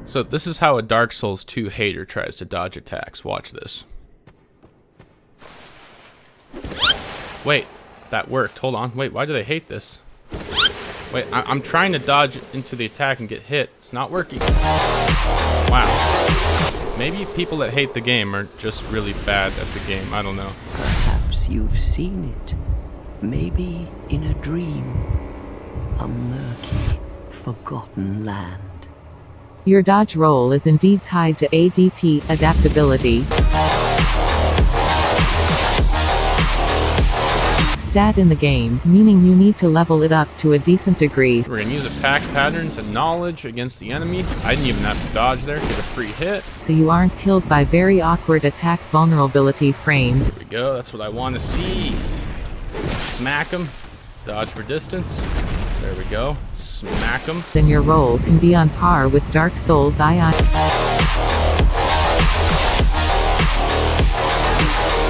So this is how a Dark Souls 2 hater tries to dodge attacks. Watch this. Wait, that worked. Hold on. Wait, why do they hate this? Wait, I'm trying to dodge into the attack and get hit. It's not working. Wow. Maybe people that hate the game are just really bad at the game. I don't know. Perhaps you've seen it. Maybe in a dream. A murky, forgotten land. Your dodge roll is indeed tied to ADP, adaptability. Stat in the game, meaning you need to level it up to a decent degree. We're gonna use attack patterns and knowledge against the enemy. I didn't even have to dodge there, get a free hit. So you aren't killed by very awkward attack vulnerability frames. There we go, that's what I want to see. Smack him, dodge for distance. There we go, smack him. Then your roll can be on par with Dark Souls II.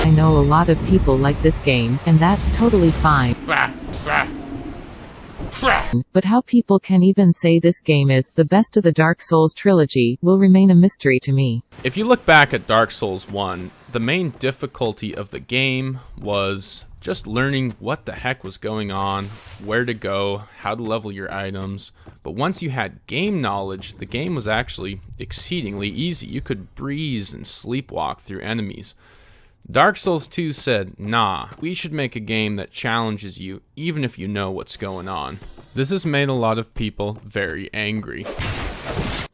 I know a lot of people like this game, and that's totally fine. But how people can even say this game is the best of the Dark Souls trilogy will remain a mystery to me. If you look back at Dark Souls 1, the main difficulty of the game was just learning what the heck was going on, where to go, how to level your items. But once you had game knowledge, the game was actually exceedingly easy. You could breeze and sleepwalk through enemies. Dark Souls 2 said, nah, we should make a game that challenges you even if you know what's going on. This has made a lot of people very angry.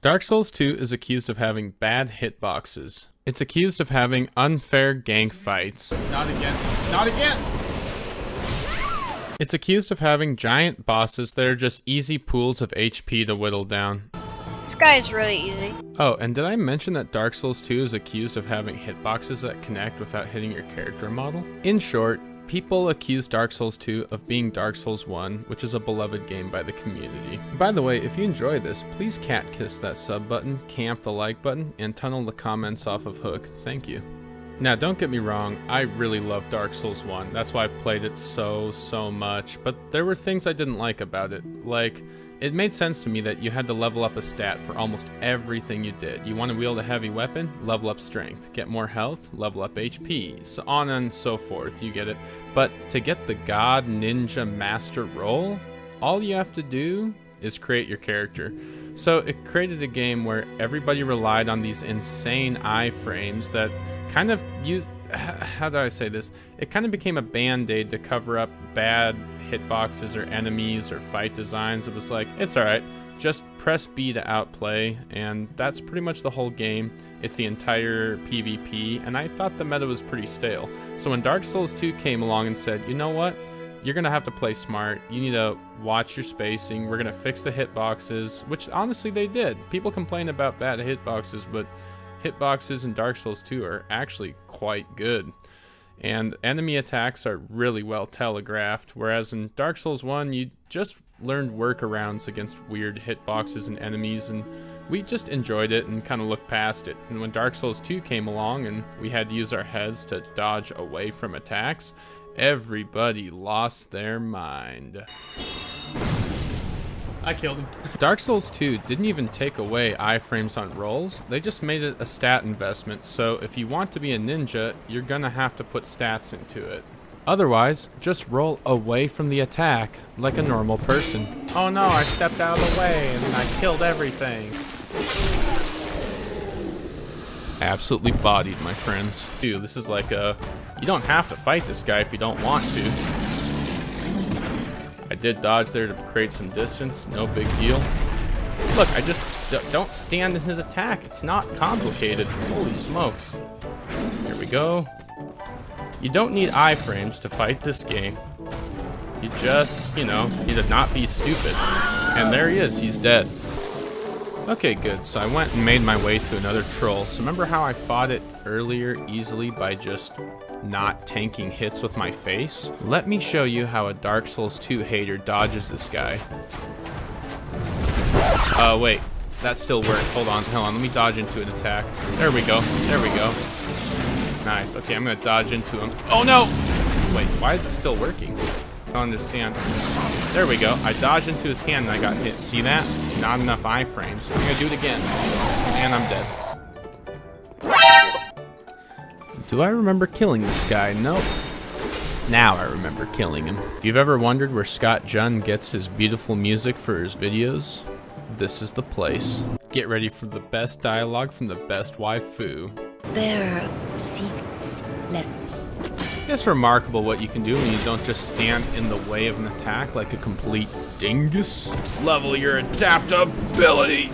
Dark Souls 2 is accused of having bad hitboxes. It's accused of having unfair gank fights. Not again. Not again! It's accused of having giant bosses that are just easy pools of HP to whittle down. This guy's really easy. Oh, and did I mention that Dark Souls 2 is accused of having hitboxes that connect without hitting your character model? In short, people accuse Dark Souls 2 of being Dark Souls 1, which is a beloved game by the community. By the way, if you enjoy this, please cat kiss that sub button, camp the like button, and tunnel the comments off of Hook. Thank you. Now, don't get me wrong, I really love Dark Souls 1. That's why I've played it so much, but there were things I didn't like about it. Like, it made sense to me that you had to level up a stat for almost everything you did. You want to wield a heavy weapon? Level up strength. Get more health? Level up HP. So on and so forth, you get it. But to get the God Ninja Master role, all you have to do is create your character. So it created a game where everybody relied on these insane iframes that kind of used, how do I say this? It kind of became a band-aid to cover up bad hitboxes or enemies or fight designs. It was like, it's alright, just press B to outplay, and that's pretty much the whole game. It's the entire PvP, and I thought the meta was pretty stale. So when Dark Souls 2 came along and said, you know what? You're gonna have to play smart. You need to watch your spacing. We're gonna fix the hitboxes, which honestly they did. People complain about bad hitboxes, but hitboxes in Dark Souls 2 are actually quite good. And enemy attacks are really well telegraphed, whereas in Dark Souls 1, you just learned workarounds against weird hitboxes and enemies, and we just enjoyed it and kind of looked past it. And when Dark Souls 2 came along and we had to use our heads to dodge away from attacks, everybody lost their mind. I killed him. Dark Souls 2 didn't even take away iframes on rolls, they just made it a stat investment, so if you want to be a ninja, you're gonna have to put stats into it. Otherwise, just roll away from the attack like a normal person. Oh no, I stepped out of the way and I killed everything. Absolutely bodied, my friends. Dude, this is like a, you don't have to fight this guy if you don't want to. I did dodge there to create some distance, no big deal. Look, I just don't stand in his attack. It's not complicated. Holy smokes. Here we go. You don't need iframes to fight this game. You just, you know, need to not be stupid. And there he is, he's dead. Okay, good, so I went and made my way to another troll. So remember how I fought it earlier easily by just not tanking hits with my face? Let me show you how a Dark Souls 2 hater dodges this guy. Wait, that still worked. Hold on, let me dodge into an attack. There we go, Nice, okay, I'm gonna dodge into him. Oh no! Wait, why is it still working? I don't understand. There we go, I dodged into his hand and I got hit. See that? not enough iframes. I'm gonna do it again. And I'm dead. Do I remember killing this guy? Nope. Now I remember killing him. If you've ever wondered where Scott Jun gets his beautiful music for his videos, this is the place. Get ready for the best dialogue from the best waifu. Bearer, seek less. It's remarkable what you can do when you don't just stand in the way of an attack like a complete dingus. Level your adaptability!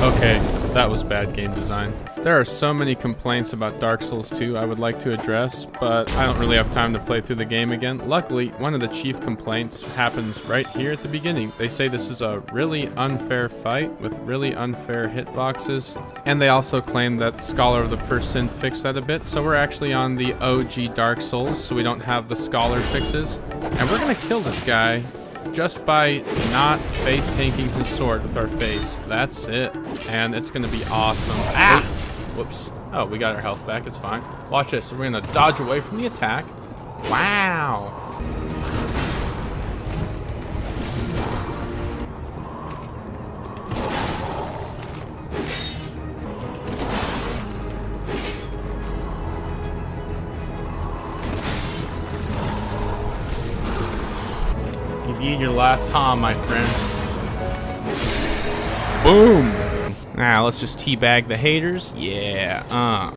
Okay, that was bad game design. There are so many complaints about Dark Souls 2 I would like to address, but I don't really have time to play through the game again. Luckily, one of the chief complaints happens right here at the beginning. They say this is a really unfair fight with really unfair hitboxes, and they also claim that Scholar of the First Sin fixed that a bit, so we're actually on the OG Dark Souls, so we don't have the Scholar fixes. And we're gonna kill this guy just by not face tanking his sword with our face. That's it. And it's gonna be awesome. Ah! Whoops. Oh, we got our health back. It's fine. Watch this. We're gonna dodge away from the attack. Wow. You've eaten your last Ham, my friend. Boom! Now, let's just teabag the haters. Yeah,